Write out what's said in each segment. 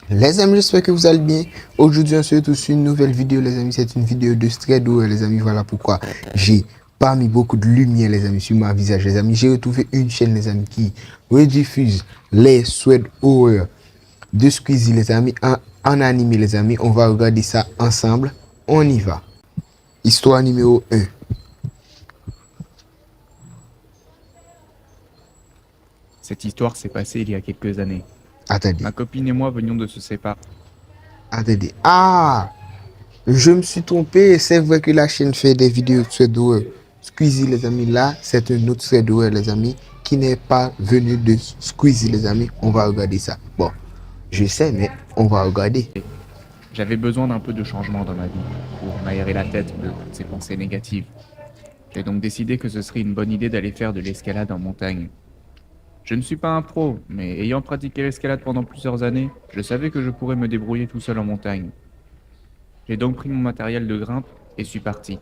Les amis, j'espère que vous allez bien. Aujourd'hui, on se retrouve sur une nouvelle vidéo, les amis. C'est une vidéo de Thread, les amis. Voilà pourquoi j'ai pas mis beaucoup de lumière, les amis, sur ma visage, les amis. J'ai retrouvé une chaîne, les amis, qui rediffuse les Thread Horror de Squeezie, les amis, en animé, les amis. On va regarder ça ensemble. On y va. Histoire numéro 1. Cette histoire s'est passée il y a quelques années. Attendez, Ma copine et moi venions de se séparer. attendez. Ah! Je me suis trompé, c'est vrai que la chaîne fait des vidéos de thread horror. Squeezie les amis, là, c'est un autre thread horror les amis, qui n'est pas venu de Squeezie les amis. On va regarder ça. Bon, je sais, mais on va regarder. J'avais besoin d'un peu de changement dans ma vie pour m'aérer la tête de toutes ces pensées négatives. J'ai donc décidé que ce serait une bonne idée d'aller faire de l'escalade en montagne. Je ne suis pas un pro, mais ayant pratiqué l'escalade pendant plusieurs années, je savais que je pourrais me débrouiller tout seul en montagne. J'ai donc pris mon matériel de grimpe et suis parti.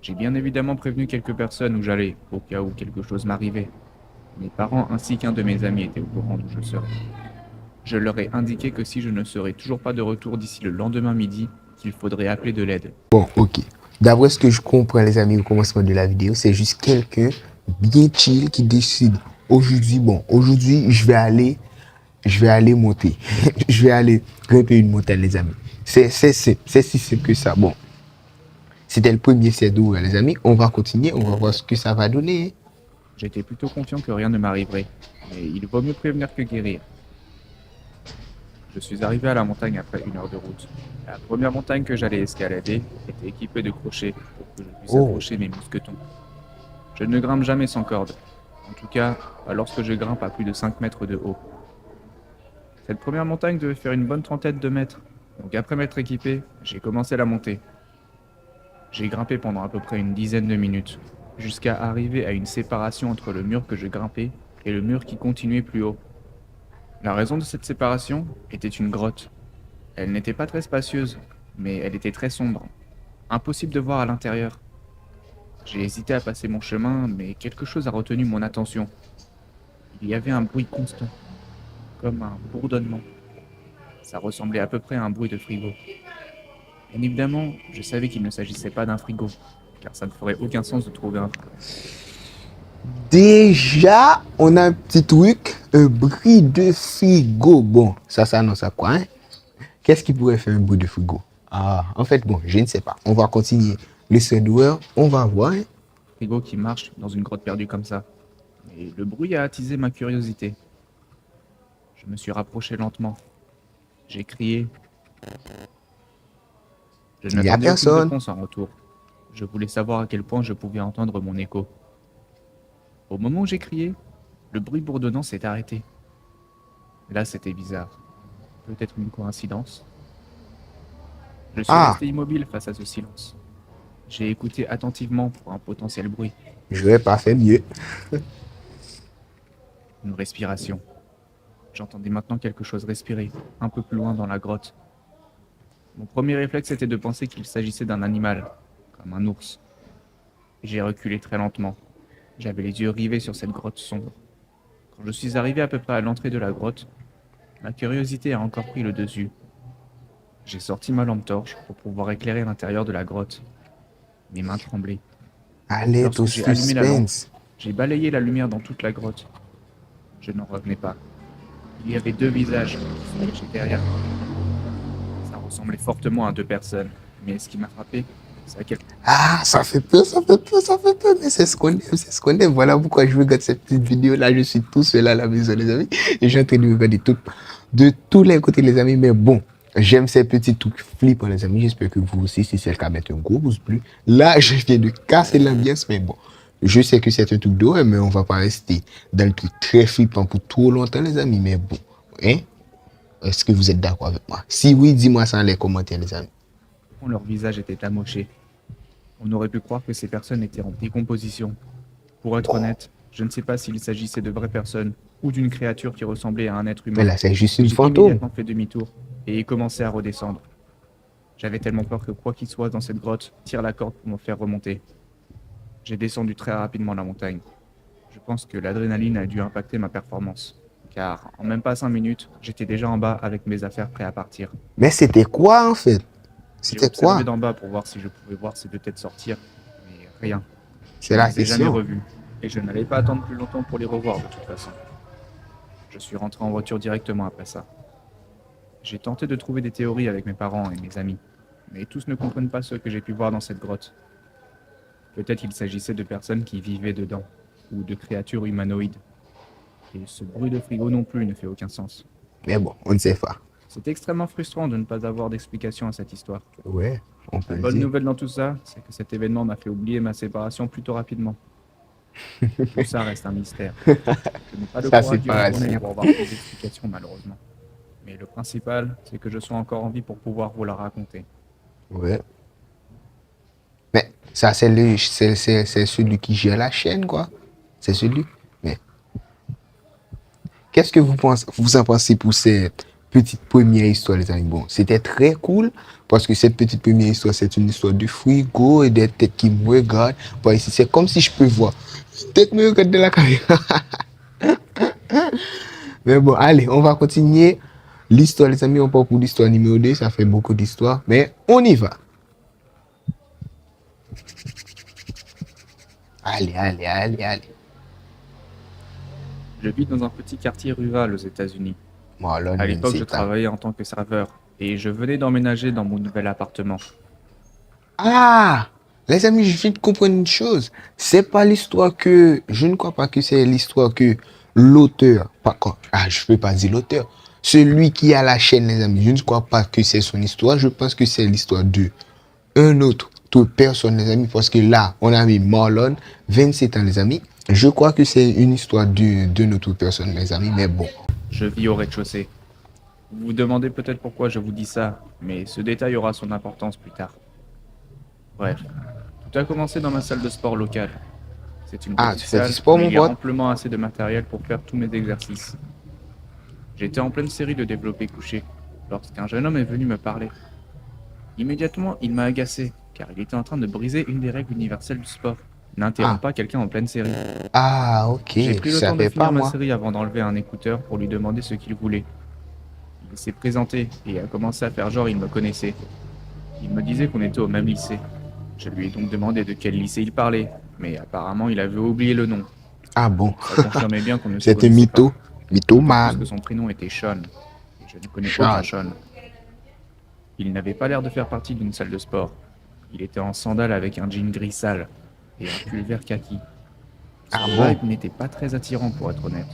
J'ai bien évidemment prévenu quelques personnes où j'allais, au cas où quelque chose m'arrivait. Mes parents ainsi qu'un de mes amis étaient au courant d'où je serais. Je leur ai indiqué que si je ne serais toujours pas de retour d'ici le lendemain midi, qu'il faudrait appeler de l'aide. Bon, ok. D'après ce que je comprends les amis au commencement de la vidéo, c'est juste quelqu'un bien chill qui décide aujourd'hui, bon, aujourd'hui je vais aller monter. Je vais aller grimper une montagne les amis. C'est si simple que ça. Bon, c'était le premier CEDO, les amis. On va continuer, on va voir ce que ça va donner. J'étais plutôt confiant que rien ne m'arriverait, mais il vaut mieux prévenir que guérir. Je suis arrivé à la montagne après 1 heure de route. La première montagne que j'allais escalader était équipée de crochets pour que je puisse Oh, accrocher mes mousquetons. Je ne grimpe jamais sans corde, en tout cas pas lorsque je grimpe à plus de 5 mètres de haut. Cette première montagne devait faire une bonne trentaine de mètres, donc après m'être équipé, j'ai commencé la montée. J'ai grimpé pendant à peu près une dizaine de minutes, jusqu'à arriver à une séparation entre le mur que je grimpais et le mur qui continuait plus haut. La raison de cette séparation était une grotte. Elle n'était pas très spacieuse, mais elle était très sombre. Impossible de voir à l'intérieur. J'ai hésité à passer mon chemin, mais quelque chose a retenu mon attention. Il y avait un bruit constant, comme un bourdonnement. Ça ressemblait à peu près à un bruit de frigo. Bien évidemment, je savais qu'il ne s'agissait pas d'un frigo, car ça ne ferait aucun sens de trouver un frigo. déjà, on a un petit truc, un bruit de frigo. Bon, ça s'annonce à quoi, hein? Qu'est-ce qui pourrait faire un bruit de frigo? Ah, en fait, bon, je ne sais pas. On va continuer le software, on va voir, hein. Frigo qui marche dans une grotte perdue comme ça. Et le bruit a attisé ma curiosité. Je me suis rapproché lentement. J'ai crié. Je Il n'y a n'attendais aucune personne. réponse en retour. Je voulais savoir à quel point je pouvais entendre mon écho. Au moment où j'ai crié, le bruit bourdonnant s'est arrêté. Là, c'était bizarre. Peut-être une coïncidence. Je suis Ah, resté immobile face à ce silence. J'ai écouté attentivement pour un potentiel bruit. je n'aurais pas fait mieux. Une respiration. J'entendais maintenant quelque chose respirer, un peu plus loin dans la grotte. Mon premier réflexe était de penser qu'il s'agissait d'un animal, comme un ours. J'ai reculé très lentement. J'avais les yeux rivés sur cette grotte sombre. Quand je suis arrivé à peu près à l'entrée de la grotte, ma curiosité a encore pris le dessus. J'ai sorti ma lampe torche pour pouvoir éclairer l'intérieur de la grotte. Mes mains tremblaient. Alerte au Lorsque j'ai allumé la lampe, suspense. j'ai balayé la lumière dans toute la grotte. Je n'en revenais pas. Il y avait 2 visages qui se cachaient derrière moi. Ça ressemblait fortement à 2 personnes. Mais ce qui m'a frappé, c'est à quel Ah, ça fait peur, ça fait peur, ça fait peur, mais c'est ce qu'on aime, c'est ce qu'on aime. Voilà pourquoi je regarde cette petite vidéo-là. Je suis tout seul à la maison, les amis. Et je suis en train de regarder de tous les côtés, les amis. Mais bon, j'aime ces petits trucs flippants, les amis. J'espère que vous aussi, si c'est le cas, mettez un gros pouce bleu. Là, je viens de casser l'ambiance, mais bon. Je sais que c'est un truc d'horreur, mais on va pas rester dans le truc très flippant pour trop longtemps, les amis. Mais bon, hein? Est-ce que vous êtes d'accord avec moi? Si oui, dis-moi ça dans les commentaires, les amis. point leur visage était amoché. On aurait pu croire que ces personnes étaient en décomposition. Pour être honnête, je ne sais pas s'il s'agissait de vraies personnes ou d'une créature qui ressemblait à un être Mais humain. là, c'est juste Mais une j'ai fantôme. immédiatement fait demi-tour et commencé à redescendre. J'avais tellement peur que quoi qu'il soit dans cette grotte tire la corde pour me faire remonter. J'ai descendu très rapidement la montagne. Je pense que l'adrénaline a dû impacter ma performance, car en même pas 5 minutes, j'étais déjà en bas avec mes affaires prêts à partir. Mais c'était quoi en fait? J'ai C'était observé quoi? d'en bas pour voir si je pouvais voir ces deux têtes sortir, mais rien. Je C'est ne la les ai jamais question. revus, et je n'allais pas attendre plus longtemps pour les revoir de toute façon. Je suis rentré en voiture directement après ça. J'ai tenté de trouver des théories avec mes parents et mes amis, mais tous ne comprennent pas ce que j'ai pu voir dans cette grotte. Peut-être qu'il s'agissait de personnes qui vivaient dedans, ou de créatures humanoïdes. Et ce bruit de frigo non plus ne fait aucun sens. Mais bon, on ne sait pas. C'est extrêmement frustrant de ne pas avoir d'explication à cette histoire. Ouais, on peut La le bonne dire. nouvelle dans tout ça, c'est que cet événement m'a fait oublier ma séparation plutôt rapidement. Tout ça reste un mystère. Je n'ai pas le Ça, courage c'est d'y pas retourner assez. pour avoir plus d'explications malheureusement. Mais le principal, c'est que je sois encore en vie pour pouvoir vous la raconter. Ouais. Mais ça, c'est celui qui gère la chaîne, quoi. C'est celui. Mais qu'est-ce que vous en pensez pour cette petite première histoire, les amis? Bon, c'était très cool parce que cette petite première histoire, c'est une histoire de frigo et des têtes qui me regardent. Bon, ici, c'est comme si je peux voir. Une tête me regarde de la caméra. Mais bon, allez, on va continuer l'histoire, les amis. On part pour l'histoire numéro 2. Ça fait beaucoup d'histoires, mais on y va. Allez, allez, allez, allez. Je vis dans un petit quartier rural aux États-Unis. Marlon, À l'époque, je c'est ça. travaillais en tant que serveur et je venais d'emménager dans mon nouvel appartement. Ah, les amis, je viens de comprendre une chose. C'est pas l'histoire que, je ne crois pas que c'est l'histoire que l'auteur, je peux pas dire l'auteur, celui qui a la chaîne, les amis, je ne crois pas que c'est son histoire. Je pense que c'est l'histoire de un autre, toute personne, les amis, parce que là, on a mis Marlon, 27 ans, les amis. Je crois que c'est une histoire de notre personne, les amis, mais bon. Je vis au rez-de-chaussée. Vous vous demandez peut-être pourquoi je vous dis ça, mais ce détail aura son importance plus tard. Bref, tout a commencé dans ma salle de sport locale. C'est une Ah, petite tu fais du salle sport, où mon il y a pote? amplement assez de matériel pour faire tous mes exercices. J'étais en pleine série de développé couché lorsqu'un jeune homme est venu me parler. Immédiatement, il m'a agacé, car il était en train de briser une des règles universelles du sport. N'interromps pas quelqu'un en pleine série. Ah, ok, J'ai je pris le temps de savais pas, finir ma moi. série avant d'enlever un écouteur pour lui demander ce qu'il voulait. Il s'est présenté et a commencé à faire genre il me connaissait. Il me disait qu'on était au même lycée. Je lui ai donc demandé de quel lycée il parlait, mais apparemment il avait oublié le nom. Ah bon, Ça confirmait bien qu'on ne se c'est un connaissait mytho, pas. D'autant mythomane. plus que son prénom était Sean. Et je ne connais Sean. aucun Sean. Il n'avait pas l'air de faire partie d'une salle de sport. Il était en sandales avec un jean gris sale et un pull vert kaki. Son Ah bon? vibe n'était pas très attirant pour être honnête.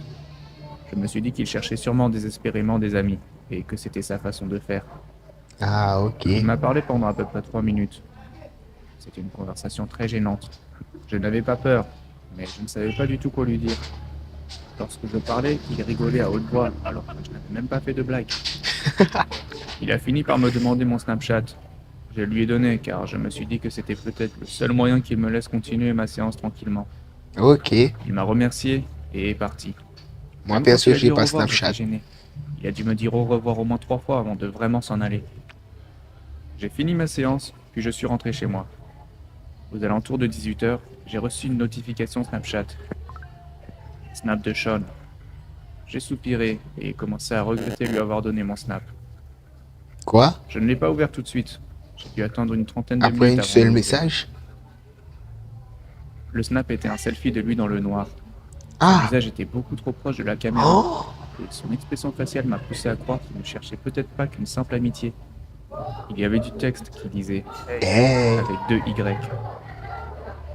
Je me suis dit qu'il cherchait sûrement désespérément des amis et que c'était sa façon de faire. Ah, ok. Il m'a parlé pendant à peu près 3 minutes. C'était une conversation très gênante. Je n'avais pas peur, mais je ne savais pas du tout quoi lui dire. Lorsque je parlais, il rigolait à haute voix alors que je n'avais même pas fait de blague. Il a fini par me demander mon Snapchat. Je lui ai donné car je me suis dit que c'était peut-être le seul moyen qu'il me laisse continuer ma séance tranquillement. Ok. Il m'a remercié et est parti. Moi, Même perso, quand il a j'ai dit au pas revoir, j'étais Snapchat. gêné. Il a dû me dire au revoir au moins 3 fois avant de vraiment s'en aller. J'ai fini ma séance, puis je suis rentré chez moi. Aux alentours de 18h, j'ai reçu une notification Snapchat. Snap de Sean. J'ai soupiré et commencé à regretter lui avoir donné mon snap. Quoi? Je ne l'ai pas ouvert tout de suite. J'ai dû attendre une trentaine de Après minutes une avant de seule l'ouvrir. message? Le snap était un selfie de lui dans le noir. Son Ah! visage était beaucoup trop proche de la caméra. Oh! Et son expression faciale m'a poussé à croire qu'il ne cherchait peut-être pas qu'une simple amitié. Il y avait du texte qui disait Eh! avec 2 Y.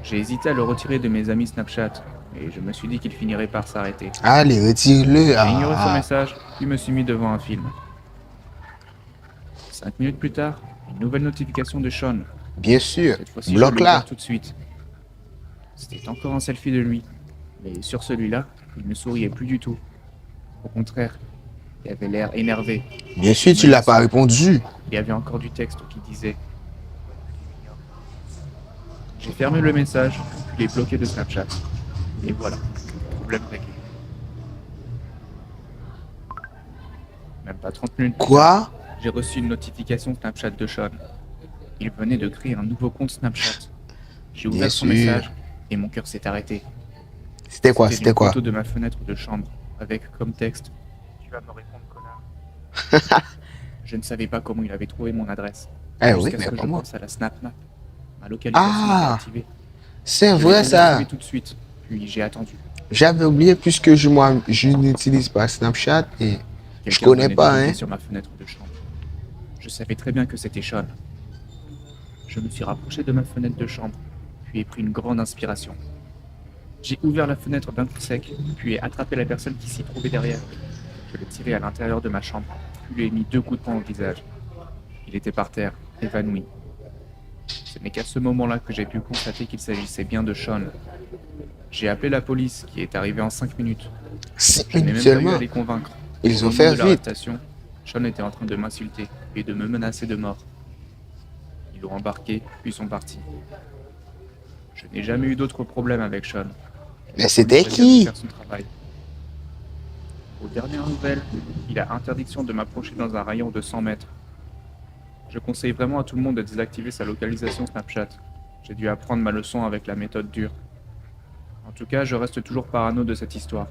J'ai hésité à le retirer de mes amis Snapchat et je me suis dit qu'il finirait par s'arrêter. Allez, retire-le. J'ai ignoré son Ah! message, puis me suis mis devant un film. 5 minutes plus tard, une nouvelle notification de Sean. Bien sûr. Cette fois-ci, je Bloque l'ai là. ouvert tout de suite. C'était encore un selfie de lui. Mais sur celui-là, il ne souriait plus du tout. Au contraire, il avait l'air énervé. Bien sûr, tu l'as pas répondu. Il y avait encore du texte qui disait. J'ai fermé le message, puis l'ai bloqué de Snapchat. Et voilà, problème réglé. Même pas 30 minutes plus tard, Quoi? j'ai reçu une notification Snapchat de Sean. Il venait de créer un nouveau compte Snapchat. J'ai Bien ouvert son sûr. message et mon cœur s'est arrêté. C'était quoi? C'était C'était une quoi? photo de ma fenêtre de chambre avec comme texte tu vas me répondre, connard? Je ne savais pas comment il avait trouvé mon adresse. Eh oui, Jusqu'à mais ce que je comment? pense à la Snap Map. Ma localisation était Ah, activée. c'est Je l'ai vrai ça. désactivé tout de suite, puis j'ai attendu. J'avais oublié puisque je n'utilise pas Snapchat et je Quelqu'un connais venait de pas, toquer hein. sur ma fenêtre de chambre. Je savais très bien que c'était Sean. Je me suis rapproché de ma fenêtre de chambre, puis ai pris une grande inspiration. J'ai ouvert la fenêtre d'un coup sec, puis ai attrapé la personne qui s'y trouvait derrière. Je l'ai tiré à l'intérieur de ma chambre, puis lui ai mis 2 coups de poing au visage. Il était par terre, évanoui. Ce n'est qu'à ce moment-là que j'ai pu constater qu'il s'agissait bien de Sean. J'ai appelé la police, qui est arrivée en 5 minutes. 6 Je n'ai minutes même pas eu à seulement. les convaincre. Ils Au ont moment fait de vite. l'arrestation, Sean était en train de m'insulter et de me menacer de mort. Ils l'ont embarqué, puis sont partis. Je n'ai jamais eu d'autres problèmes avec Sean. Mais c'était Il a dû qui? faire son travail. Aux dernières nouvelles, il a interdiction de m'approcher dans un rayon de 100 mètres. Je conseille vraiment à tout le monde de désactiver sa localisation Snapchat. J'ai dû apprendre ma leçon avec la méthode dure. En tout cas, je reste toujours parano de cette histoire.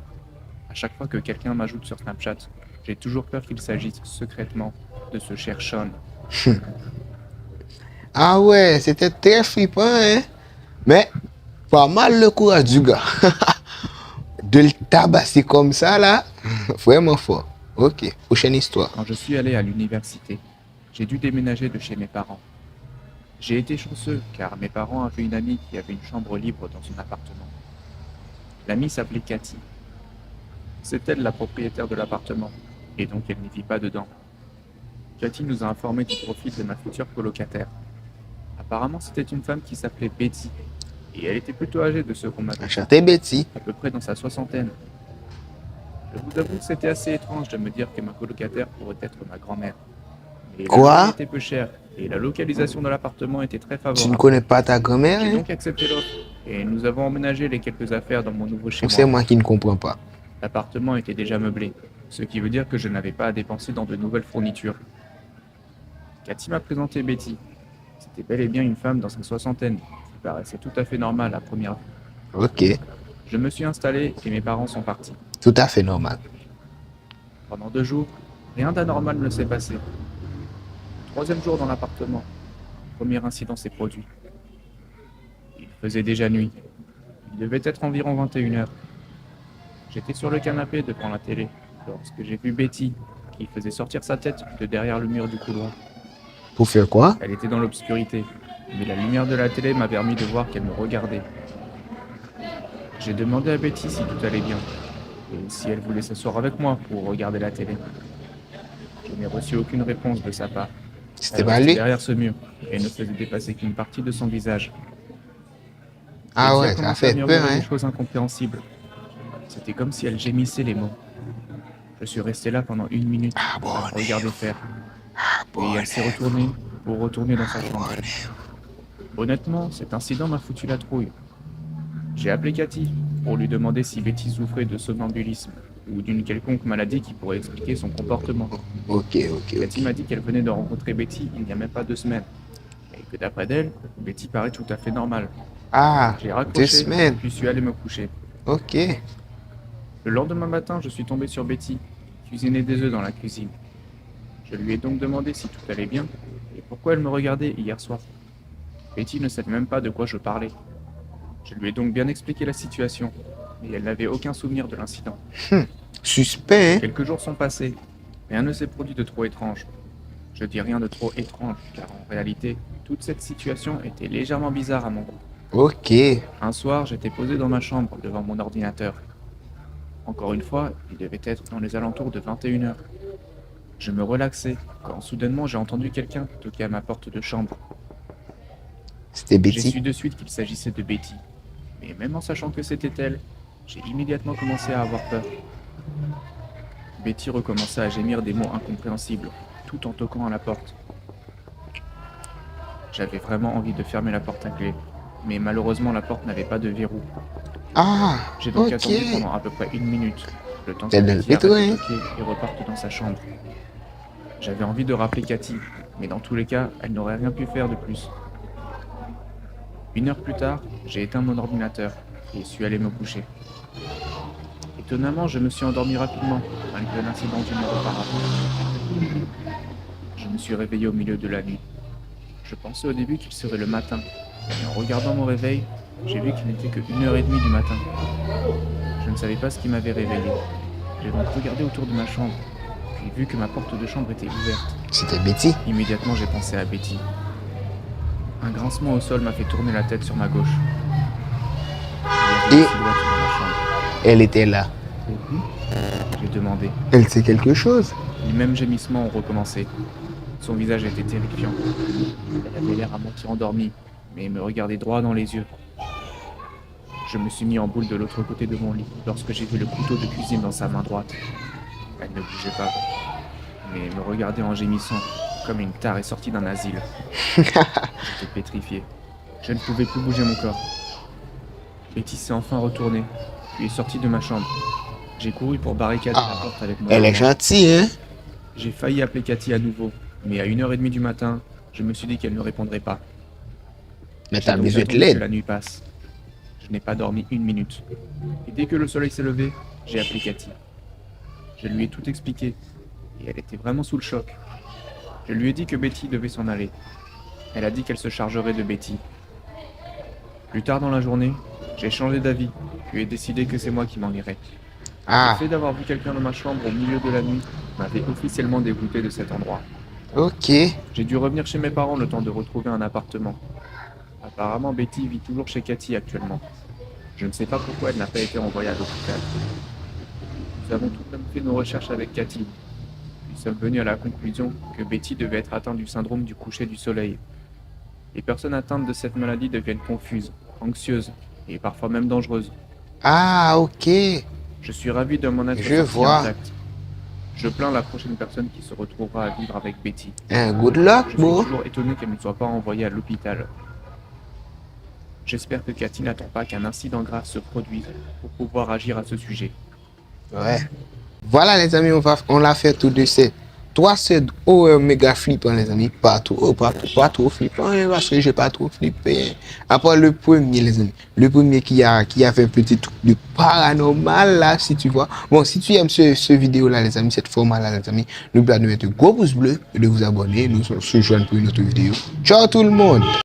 À chaque fois que quelqu'un m'ajoute sur Snapchat, j'ai toujours peur qu'il s'agisse secrètement de ce cher Sean. Ah ouais, c'était très flippant, hein. Mais pas mal le courage du gars. De le tabasser comme ça, là, vraiment fort. Ok, prochaine histoire. Quand je suis allé à l'université, j'ai dû déménager de chez mes parents. J'ai été chanceux car mes parents avaient une amie qui avait une chambre libre dans son appartement. L'amie s'appelait Cathy. C'est elle la propriétaire de l'appartement, et donc elle n'y vit pas dedans. Cathy nous a informé du profil de ma future colocataire. Apparemment, c'était une femme qui s'appelait Betty, et elle était plutôt âgée de ce qu'on m'avait dit, Enchanté, Betty. à peu près dans sa soixantaine. Je vous avoue que c'était assez étrange de me dire que ma colocataire pourrait être ma grand-mère. Mais le Quoi? loyer était peu cher, et la localisation de l'appartement était très Tu favorable. ne connais pas ta grand-mère, J'ai hein? donc accepté l'offre, et nous avons emménagé les quelques affaires dans mon nouveau chez Ou c'est moi. moi qui ne comprends pas? L'appartement était déjà meublé, ce qui veut dire que je n'avais pas à dépenser dans de nouvelles fournitures. Cathy m'a présenté Betty. C'était bel et bien une femme dans sa soixantaine, qui paraissait tout à fait normale à première vue. Ok, Je me suis installé et mes parents sont partis. tout à fait normal. Pendant 2 jours, rien d'anormal ne s'est passé. Le 3e jour dans l'appartement, le premier incident s'est produit. Il faisait déjà nuit. Il devait être environ 21h. J'étais sur le canapé devant la télé lorsque j'ai vu Betty qui faisait sortir sa tête de derrière le mur du couloir. Pour faire quoi? Elle était dans l'obscurité, mais la lumière de la télé m'a permis de voir qu'elle me regardait. J'ai demandé à Betty si tout allait bien, et si elle voulait s'asseoir avec moi pour regarder la télé. Je n'ai reçu aucune réponse de sa part. C'était Elle pas restait lui? derrière ce mur et ne faisait dépasser qu'une partie de son visage. Ah Betty a ouais, ça commencé à fait murmurer peur, hein? des choses incompréhensibles. C'était comme si elle gémissait les mots. Je suis resté là pendant 1 minute à la regarder faire. Puis elle s'est retournée pour retourner dans sa chambre. Honnêtement, cet incident m'a foutu la trouille. J'ai appelé Cathy pour lui demander si Betty souffrait de somnambulisme ou d'une quelconque maladie qui pourrait expliquer son comportement. Ok, ok, Cathy ok. m'a dit qu'elle venait de rencontrer Betty il n'y a même pas 2 semaines. Et que d'après d'elle, Betty paraît tout à fait normale. Ah, J'ai 2 raccroché, semaines. puis suis allé me coucher. Ok. Le lendemain matin, je suis tombé sur Betty, qui cuisinait des œufs dans la cuisine. Je lui ai donc demandé si tout allait bien et pourquoi elle me regardait hier soir. Betty ne savait même pas de quoi je parlais. Je lui ai donc bien expliqué la situation, mais elle n'avait aucun souvenir de l'incident. Suspect, hein? Quelques jours sont passés. Rien ne s'est produit de trop étrange. Je dis rien de trop étrange, car en réalité, toute cette situation était légèrement bizarre à mon goût. Ok. Un soir, j'étais posé dans ma chambre devant mon ordinateur. Encore une fois, il devait être dans les alentours de 21h. Je me relaxais quand soudainement j'ai entendu quelqu'un toquer à ma porte de chambre. C'était J'ai Betty. su de suite qu'il s'agissait de Betty. Mais même en sachant que c'était elle, j'ai immédiatement commencé à avoir peur. Betty recommençait à gémir des mots incompréhensibles, tout en toquant à la porte. J'avais vraiment envie de fermer la porte à clé, mais malheureusement la porte n'avait pas de verrou. Ah, J'ai donc ok. attendu pendant à peu près 1 minute, le temps que Elle Betty arrête le de hein. toquer et reparte dans sa chambre. J'avais envie de rappeler Cathy, mais dans tous les cas, elle n'aurait rien pu faire de plus. 1 heure plus tard, j'ai éteint mon ordinateur et suis allé me coucher. Et Étonnamment, je me suis endormi rapidement, malgré l'incident d'une heure auparavant. Je me suis réveillé au milieu de la nuit. Je pensais au début qu'il serait le matin, et en regardant mon réveil, j'ai vu qu'il n'était que 1h30 du matin. Je ne savais pas ce qui m'avait réveillé. J'ai donc regardé autour de ma chambre, puis vu que ma porte de chambre était ouverte. C'était Betty. Immédiatement, j'ai pensé à Betty. Un grincement au sol m'a fait tourner la tête sur ma gauche. Il y avait une silhouette dans ma chambre. Elle était là. Et puis, j'ai demandé. Elle sait quelque chose. Les mêmes gémissements ont recommencé. Son visage était terrifiant. Elle avait l'air à moitié endormie, mais me regardait droit dans les yeux. Je me suis mis en boule de l'autre côté de mon lit lorsque j'ai vu le couteau de cuisine dans sa main droite. Elle ne bougeait pas, mais me regardait en gémissant, comme une tarée sortie d'un asile. J'étais pétrifié. Je ne pouvais plus bouger mon corps. Betty s'est enfin retournée, puis est sortie de ma chambre. J'ai couru pour barricader la porte avec mon Elle est arme. gentille, hein? J'ai failli appeler Cathy à nouveau, mais à 1h30 du matin, je me suis dit qu'elle ne répondrait pas. Mais J'ai t'as donc besoin de attendu que l'aide. la nuit passe. Je n'ai pas dormi 1 minute. Et dès que le soleil s'est levé, j'ai appelé Cathy. Je lui ai tout expliqué, et elle était vraiment sous le choc. Je lui ai dit que Betty devait s'en aller. Elle a dit qu'elle se chargerait de Betty. Plus tard dans la journée, j'ai changé d'avis, puis ai décidé que c'est moi qui m'en irais. Ah, Le fait d'avoir vu quelqu'un dans ma chambre au milieu de la nuit m'avait officiellement dégoûté de cet endroit. ok. J'ai dû revenir chez mes parents le temps de retrouver un appartement. Apparemment, Betty vit toujours chez Cathy actuellement. Je ne sais pas pourquoi elle n'a pas été envoyée à l'hôpital. Nous avons tout de même fait nos recherches avec Cathy. Nous sommes venus à la conclusion que Betty devait être atteinte du syndrome du coucher du soleil. Les personnes atteintes de cette maladie deviennent confuses, anxieuses et parfois même dangereuses. Ah, ok. Je suis ravi de m'en être Je sorti vois. intact. Je plains la prochaine personne qui se retrouvera à vivre avec Betty. Good luck, Je suis bro. toujours étonné qu'elle ne soit pas envoyée à l'hôpital. J'espère que Cathy n'attend pas qu'un incident grave se produise pour pouvoir agir à ce sujet. Ouais. Voilà, les amis, on l'a fait tout de suite. 3 sets méga flippant, les amis. Pas trop flippant, hein, parce que j'ai pas trop flippé. À part le premier, les amis. Le premier qui a fait un petit truc de paranormal, là, si tu vois. Bon, si tu aimes ce vidéo-là, les amis, cette format-là, les amis, n'oubliez pas de mettre un gros pouce bleu et de vous abonner. Nous se joignent pour une autre vidéo. Ciao tout le monde!